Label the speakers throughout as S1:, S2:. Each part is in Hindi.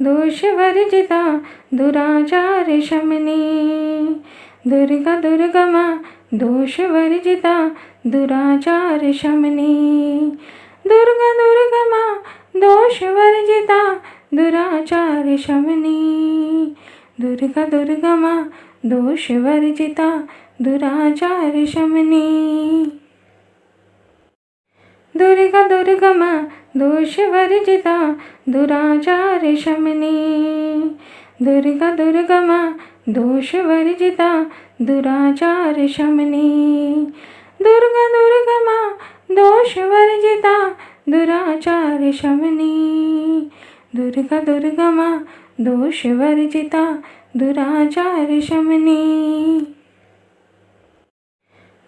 S1: दोषवर्जिता दुराचार शमनी। दुर्गा दुर्गा माँ दोषवर्जिता दुराचार शमनी। दुर्गा दुर्गा माँ दोषवर्जिता दुराचार शमनी। दुर्गा दुर्गा माँ दोषवर्जिता दुराचार शमनी। दुर्गा दुर्गा माँ दोषवर्जिता दुराचार शमनी। दुर्गा दुर्गा माँ दोषवर्जिता दुराचार शमनी। दुर्गा दुर्गा माँ दोषवर्जिता दुराचार शमनी। दुर्गा दुर्गा माँ दोषवर्जिता दुराचार शमनी।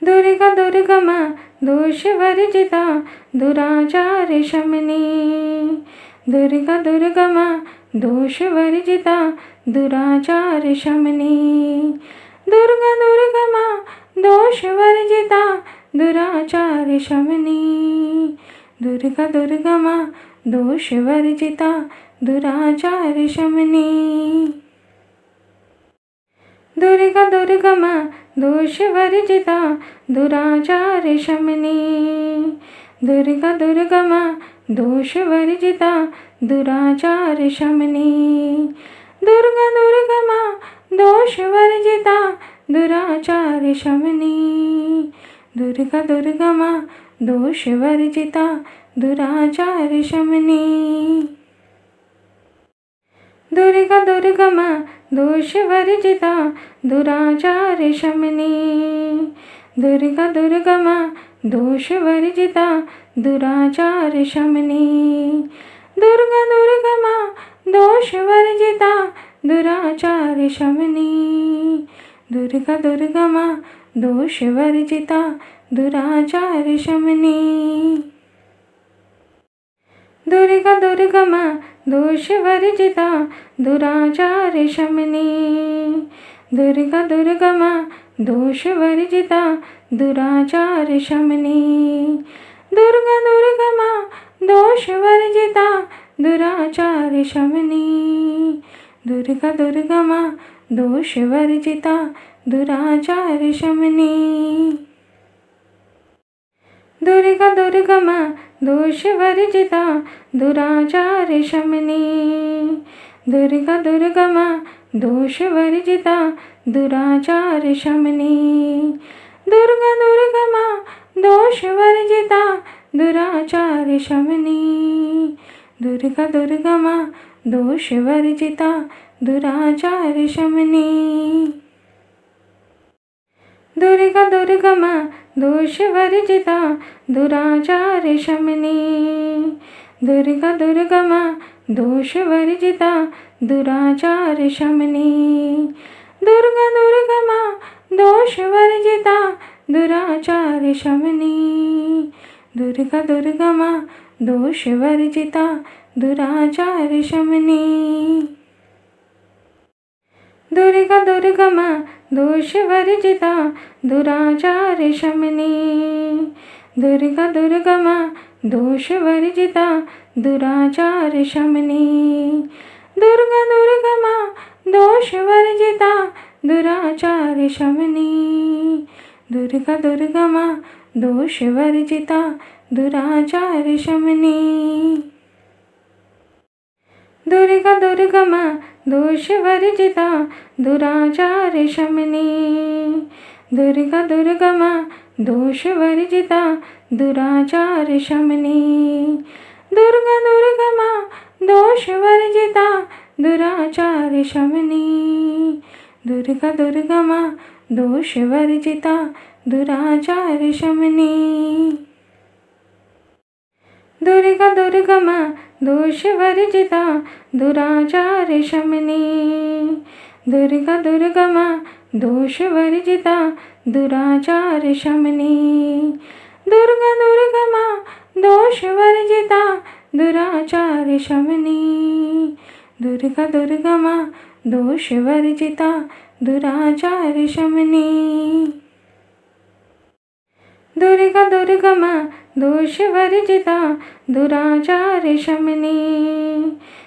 S1: दुर्गा दुर्गा माँ दोषवर्जिता दुराचार शमनी। दुर्गा दुर्गा माँ दोषवर्जिता दुराचार शमनी। दुर्गा दुर्गा माँ दोषवर्जिता दुराचार शमनी। दुर्गा दुर्गा माँ दोषवर्जिता दुराचार शमनी। दुर्गा दुर्गा माँ दोषवर्जिता दुराचार शमनी। दुर्गा दुर्गा माँ दोषवर्जिता दुराचार शमनी। दुर्गा दुर्गा माँ दोषवर्जिता दुराचार शमनी। दुर्गा दुर्गा माँ दोषवर्जिता दुराचार शमनी। दुर्गा दुर्गा माँ दोषवर्जिता दुराचार शमनी। दुर्गा दुर्गा माँ दोषवर्जिता दुराचार शमनी। दुर्गा दुर्गा माँ दोषवर्जिता दुराचार शमनी। दुर्गा दुर्गा माँ दोषवर्जिता दुराचार शमनी। दुर्गा दुर्गा माँ दोषवर्जिता दुराचार शमनी। दुर्गा दुर्गा माँ दोषवर्जिता दुराचार शमनी। दुर्गा दुर्गा माँ दोषवर्जिता दुराचार शमनी। दुर्गा दुर्गा माँ दोषवर्जिता दुराचार शमनी। दुर्गा दुर्गा माँ दोषवर्जिता दुराचार शमनी। दुर्गा दुर्गा माँ दोषवर्जिता दुराचार शमनी। दुर्गा दुर्गा माँ दोषवर्जिता दुराचार शमनी। दुर्गा दुर्गा माँ दोषवर्जिता दुराचार शमनी। दुर्गा दुर्गा माँ दोषवर्जिता दुराचार शमनी। दुर्गा दुर्गा माँ दोषवर्जिता दुराचार शमनी। दुर्गा दुर्गा माँ दोषवर्जिता दुराचार शमनी। दुर्गा दुर्गा माँ दोषवर्जिता दुराचार शमनी। दुर्गा दुर्गा माँ दोषवर्जिता दुराचार शमनी। दुर्गा दुर्गा माँ दोषवर्जिता दुराचार शमनी। दुर्गा दुर्गा माँ दोषवर्जिता दुराचार शमनी। दुर्गा दुर्गा माँ दोषवर्जिता दुराचार शमनी। दुर्गा दुर्गा माँ दोषवर्जिता दुराचार शमनी। दुर्गा दुर्गा माँ दोषवर्जिता दुराचार शमनी। दुर्गा दुर्गा माँ दोषवर्जिता दुराचार शमनी। दुर्गा दुर्गा माँ दोषवर्जिता दुराचार शमनी। दुर्गा दुर्गा माँ दोषवर्जिता दुराचार शमनी। दुर्गा दुर्गा माँ दोषवर्जिता दुराचार शमनी। दुर्गा दुर्गा माँ दोषवर्जिता दुराचार शमनी। दुर्गा दुर्गा माँ दोषवर्जिता दुराचार शमनी। दुर्गा दुर्गा माँ दोषवर्जिता दुराचार शमनी।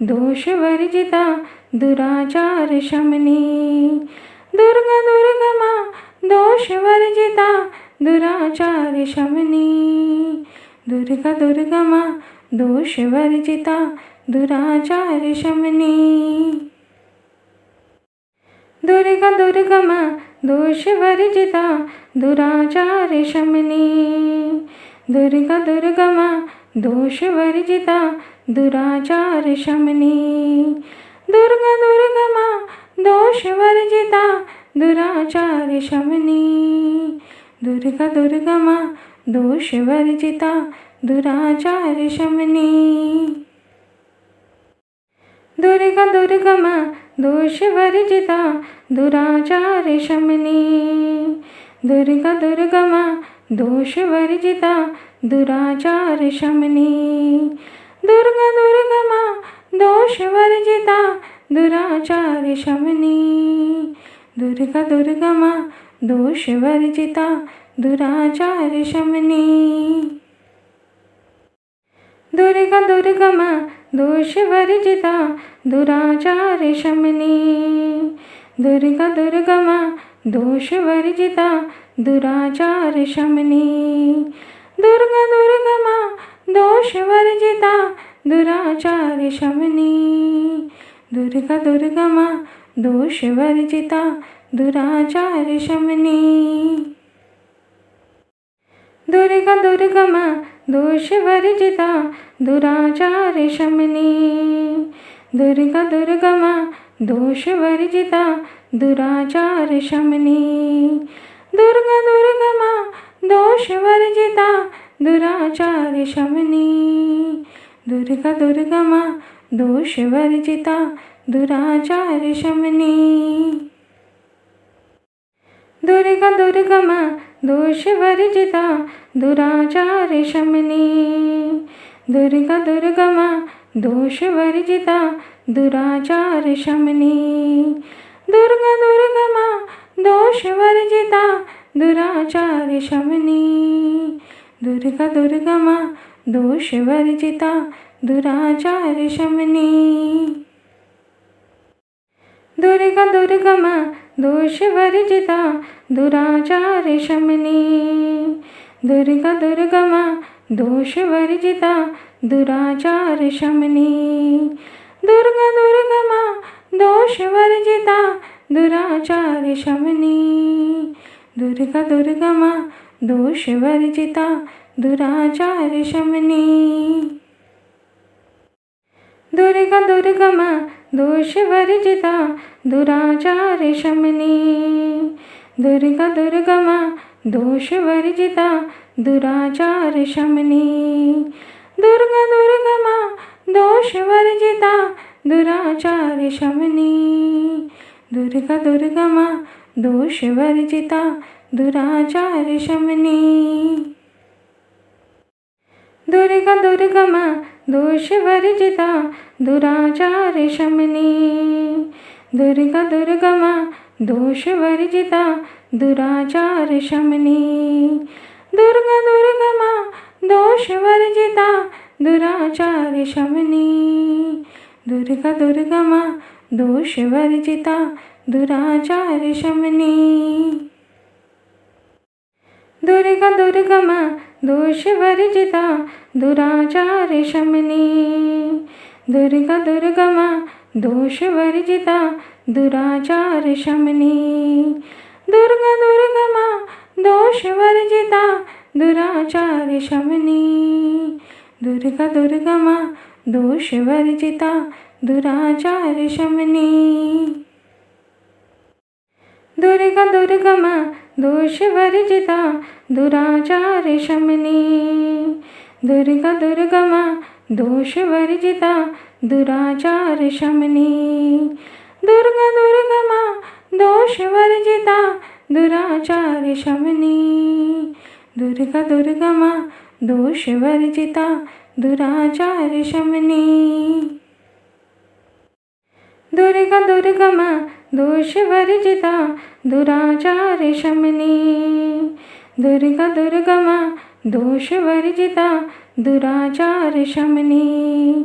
S1: दोषवर्जिता दुराचार शमनी। दुर्गा दुर्गा माँ दोषवर्जिता दुराचार शमनी। दुर्गा दुर्गा माँ दोषवर्जिता दुराचार शमनी। दुर्गा दुर्गा माँ दोषवर्जिता दुराचार शमनी। दुर्गा दुर्गा माँ दोषवर्जिता दुराचार शमनी। दुर्गा दुर्गा माँ दोषवर्जिता दुराचार शमनी। दुर्गा दुर्गा माँ दोषवर्जिता दुराचार शमनी। दुर्गा दुर्गा माँ दोषवर्जिता दुराचार शमनी। दुर्गा दुर्गा माँ दोषवर्जिता दुराचार शमनी। दुर्गा दुर्गा माँ दोषवर्जिता दुराचार शमनी। दुर्गा दुर्गा माँ दोषवर्जिता दुराचार शमनी। दुर्गा दुर्गा माँ दोषवर्जिता दुराचार शमनी। दुर्गा दुर्गा माँ दोषवर्जिता दुराचार शमनी। दुर्गा दुर्गा माँ दोषवर्जिता दुराचार शमनी। दुर्गा दुर्गा माँ दोषवर्जिता दुराचार शमनी। दुर्गा दुर्गा माँ दोषवर्जिता दुराचार शमनी। दुर्गा दुर्गा माँ दोषवर्जिता दुराचार शमनी। दुर्गा दुर्गा माँ दोषवर्जिता दुराचार शमनी। दुर्गा दुर्गा माँ दोषवर्जिता दुराचार शमनी। दुर्गा दुर्गा माँ दोषवर्जिता दुराचार शमनी। दुर्गा दुर्गा माँ दोषवर्जिता दुराचार शमनी। दुर्गा दुर्गा माँ दोषवर्जिता दुराचार शमनी। दुर्गा दुर्गा माँ दोषवर्जिता दुराचार शमनी। दुर्गा दुर्गा माँ दोषवर्जिता दुराचार शमनी। दुर्गा दुर्गा माँ दोषवर्जिता दुराचार शमनी। दुर्गा दुर्गा माँ दोषवर्जिता दुराचार शमनी। दुर्गा दुर्गा माँ दोषवर्जिता दुराचार शमनी। दुर्गा दुर्गा माँ दोषवर्जिता दुराचार शमनी। दुर्गा दुर्गा माँ दोषवर्जिता दुराचार शमनी। दुर्गा दुर्गा माँ दोषवर्जिता दुराचार शमनी। दुर्गा दुर्गा माँ दोषवर्जिता दुराचार शमनी। दुर्गा दुर्गा माँ दोषवर्जिता दुराचार शमनी। दुर्गा दुर्गा माँ दोषवर्जिता दुराचार शमनी। दुर्गा दुर्गा माँ दोषवर्जिता दुराचार शमनी। दुर्गा दुर्गा माँ दोषवर्जिता दुराचार शमनी। दुर्गा दुर्गा माँ दोषवर्जिता दुराचार शमनी। दुर्गा दुर्गा माँ दोषवर्जिता दुराचार शमनी। दुर्गा दुर्गा माँ दोषवर्जिता दुराचार शमनी। दुर्गा दुर्गा माँ दोषवर्जिता दुराचार शमनी। दुर्गा दुर्गा माँ दोषवर्जिता दुराचार शमनी। दुर्गा दुर्गा माँ दोषवर्जिता दुराचार शमनी। दुर्गा दुर्गा माँ दोषवर्जिता दुराचार शमनी। दुर्गा दुर्गा माँ दोषवर्जिता दुराचार शमनी। दुर्गा दुर्गा माँ दोषवर्जिता दुराचार शमनी। दुर्गा दुर्गा माँ दोषवर्जिता दुराचार शमनी।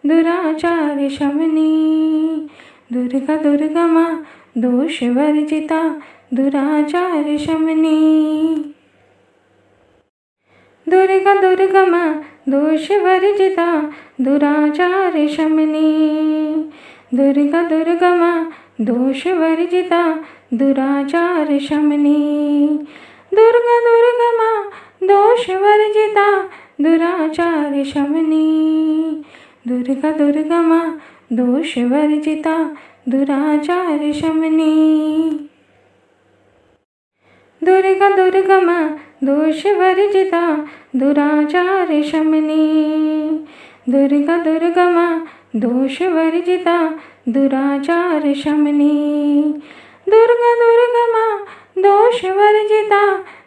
S1: दुराचार शमनी। दुर्गा दुर्गा माँ दोष वर्जिता दुराचार शमनी। दुर्गा दुर्गा माँ दोष वर्जिता दुराचार शमनी। दुर्गा दुर्गा माँ दोष वर्जिता दुराचार शमनी। दुर्गा दुर्गा माँ दोष वर्जिता दुराचार शमनी। दुर्गा दुर्गा माँ दोष वर्जिता दुराचार शमनी। दुर्गा दुर्गा माँ दोष वर्जिता दुराचार शमनी। दुर्गा दुर्गा माँ दोष वर्जिता दुराचार शमनी। दुर्गा दुर्गा माँ दोष वर्जिता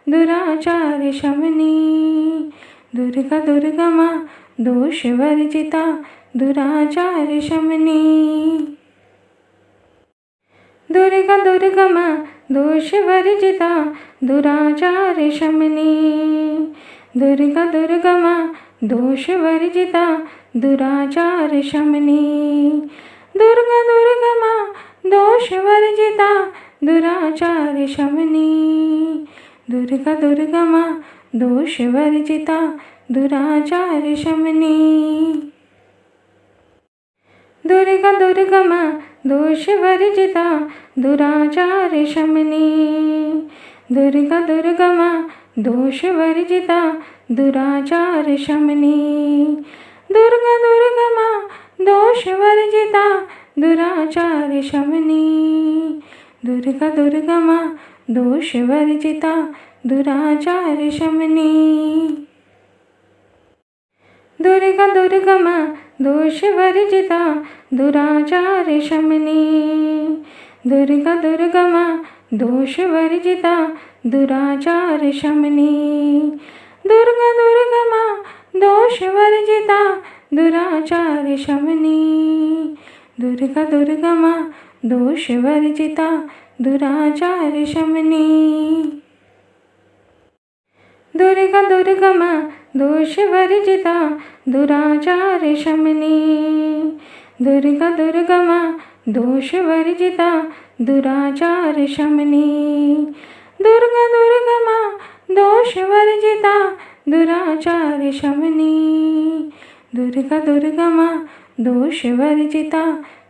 S1: दुराचार शमनी। दुर्गा दुर्गा माँ दोष वर्जिता दुराचार शमनी। दुर्गा दुर्गा माँ दोष वर्जिता दुराचार शमनी। दुर्गा दुर्गा माँ दोष वर्जिता दुराचार शमनी। दुर्गा दुर्गा माँ दोष वर्जिता दुराचार शमनी। दुर्गा दुर्गा माँ दोष वर्जिता दुराचार शमनी। दुर्गा दुर्गा माँ दोष वर्जिता दुराचार शमनी। दुर्गा दुर्गा माँ दोष वर्जिता दुराचार शमनी। दुर्गा दुर्गा माँ दोष वर्जिता दुराचार शमनी। दुर्गा दुर्गा माँ दोष वर्जिता दुराचार शमनी। दुर्गा दुर्गा माँ दोष वर्जिता दुराचार शमनी। दुर्गा दुर्गा माँ दोष वर्जिता दुराचार शमनी। दुर्गा दुर्गा माँ दोष वर्जिता दुराचार शमनी। दुर्गा दुर्गा माँ दोष वर्जिता दुराचार शमनी। दुर्गा दुर्गा माँ दोष वर्जिता दुराचार शमनी। दुर्गा दुर्गा माँ दोष वर्जिता दुराचार शमनी। दुर्गा दुर्गा माँ दोष वर्जिता दुराचार शमनी। दुर्गा दुर्गा माँ दोष वर्जिता दुराचार शमनी। दुर्गा दुर्गा माँ दोष वर्जिता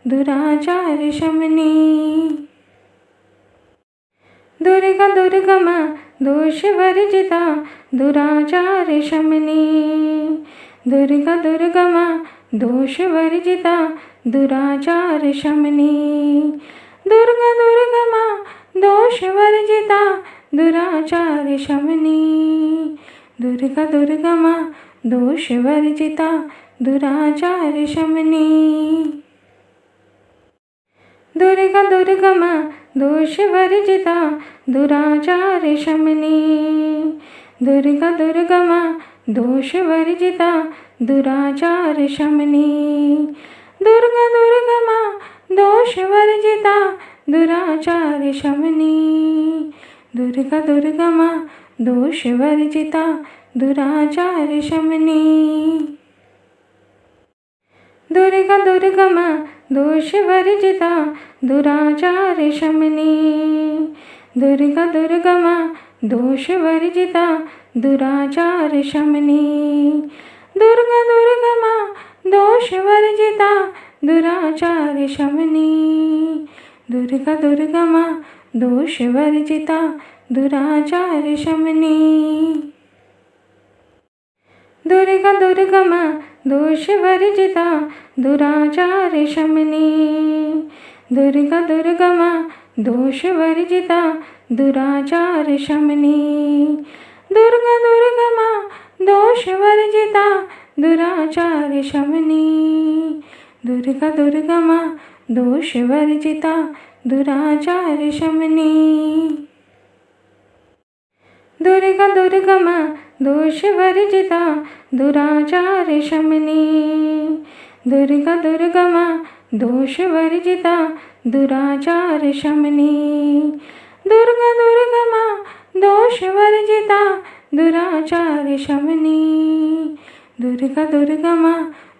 S1: दुराचार शमनी। दुर्गा दुर्गा माँ दोष वर्जिता दुराचार शमनी। दुर्गा दुर्गा माँ दोष वर्जिता दुराचार शमनी। दुर्गा दुर्गा माँ दोष वर्जिता दुराचार शमनी। दुर्गा दुर्गा माँ दोष वर्जिता दुराचार शमनी। दुर्गा दुर्गा माँ दोष वर्जिता दुराचार शमनी। दुर्गा दुर्गा माँ दोष वर्जिता दुराचार शमनी। दुर्गा दुर्गा माँ दोष वर्जिता दुराचार शमनी। दुर्गा दुर्गा माँ दोष वर्जिता दुराचार शमनी। दुर्गा दुर्गा माँ दोष वर्जिता दुराचार शमनी। दुर्गा दुर्गा माँ दोष वर्जिता दुराचार शमनी। दुर्गा दुर्गा माँ दोष वर्जिता दुराचार शमनी। दुर्गा दुर्गा माँ दोष वर्जिता दुराचार शमनी। दुर्गा दुर्गा माँ दोष वर्जिता दुराचार शमनी। दुर्गा दुर्गा माँ दोष वर्जिता दुराचार शमनी। दुर्गा दुर्गा माँ दोष वर्जिता दुराचार शमनी। दुर्गा दुर्गा माँ दोष वर्जिता दुराचार शमनी। दुर्गा दुर्गा माँ दोष वर्जिता दुराचार शमनी। दुर्गा दुर्गा माँ दोष वर्जिता दुराचार शमनी। दुर्गा दुर्गा माँ